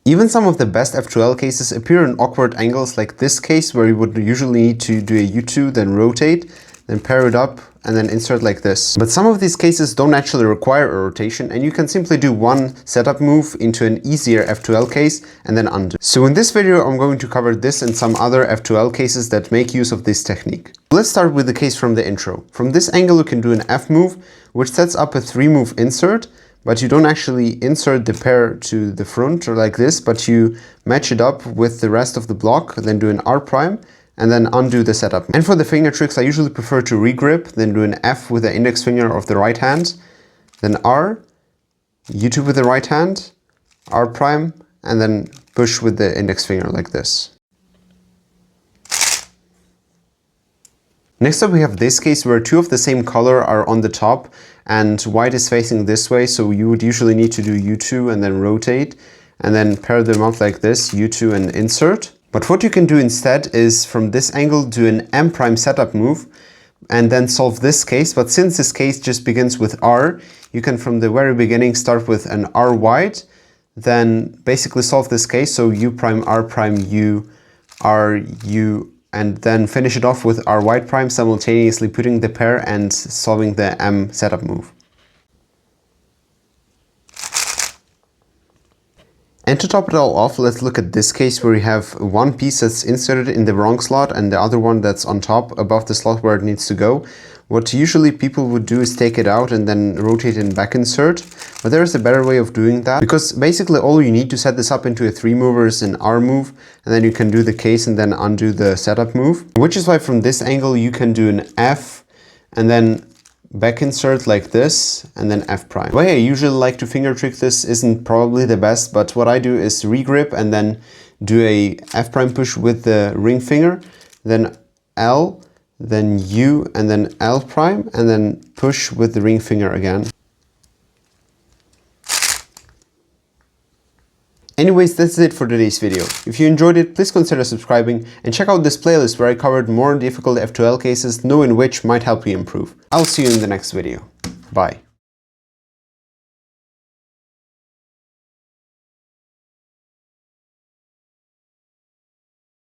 Even some of the best F2L cases appear in awkward angles like this case where you would usually need to do a U2, then rotate, then pair it up, and then insert like this. But some of these cases don't actually require a rotation, and you can simply do one setup move into an easier F2L case and then undo. So in this video I'm going to cover this and some other F2L cases that make use of this technique. Let's start with the case from the intro. From this angle you can do an F move, which sets up a 3-move insert, but you don't actually insert the pair to the front or like this, but you match it up with the rest of the block, then do an R prime, and then undo the setup. And for the finger tricks, I usually prefer to regrip, then do an F with the index finger of the right hand, then R, U2 with the right hand, R prime, and then push with the index finger like this. Next up we have this case where two of the same color are on the top and white is facing this way, so you would usually need to do U2 and then rotate and then pair them up like this, U2 and insert. But what you can do instead is from this angle do an M prime setup move and then solve this case. But since this case just begins with R, you can from the very beginning start with an R wide, then basically solve this case. So U prime, R prime, U, R, U, and then finish it off with R wide prime, simultaneously putting the pair and solving the M setup move. And to top it all off, let's look at this case where we have one piece that's inserted in the wrong slot and the other one that's on top above the slot where it needs to go. What usually people would do is take it out and then rotate and back insert, but there is a better way of doing that, because basically all you need to set this up into a 3-mover is an R move, and then you can do the case and then undo the setup move, which is why from this angle you can do an F and then back insert like this and then F prime. The way I usually like to finger trick this isn't probably the best, but what I do is regrip and then do a F prime push with the ring finger, then L, then U, and then L prime, and then push with the ring finger again. Anyways, that's it for today's video. If you enjoyed it, please consider subscribing and check out this playlist where I covered more difficult F2L cases, knowing which might help you improve. I'll see you in the next video. Bye.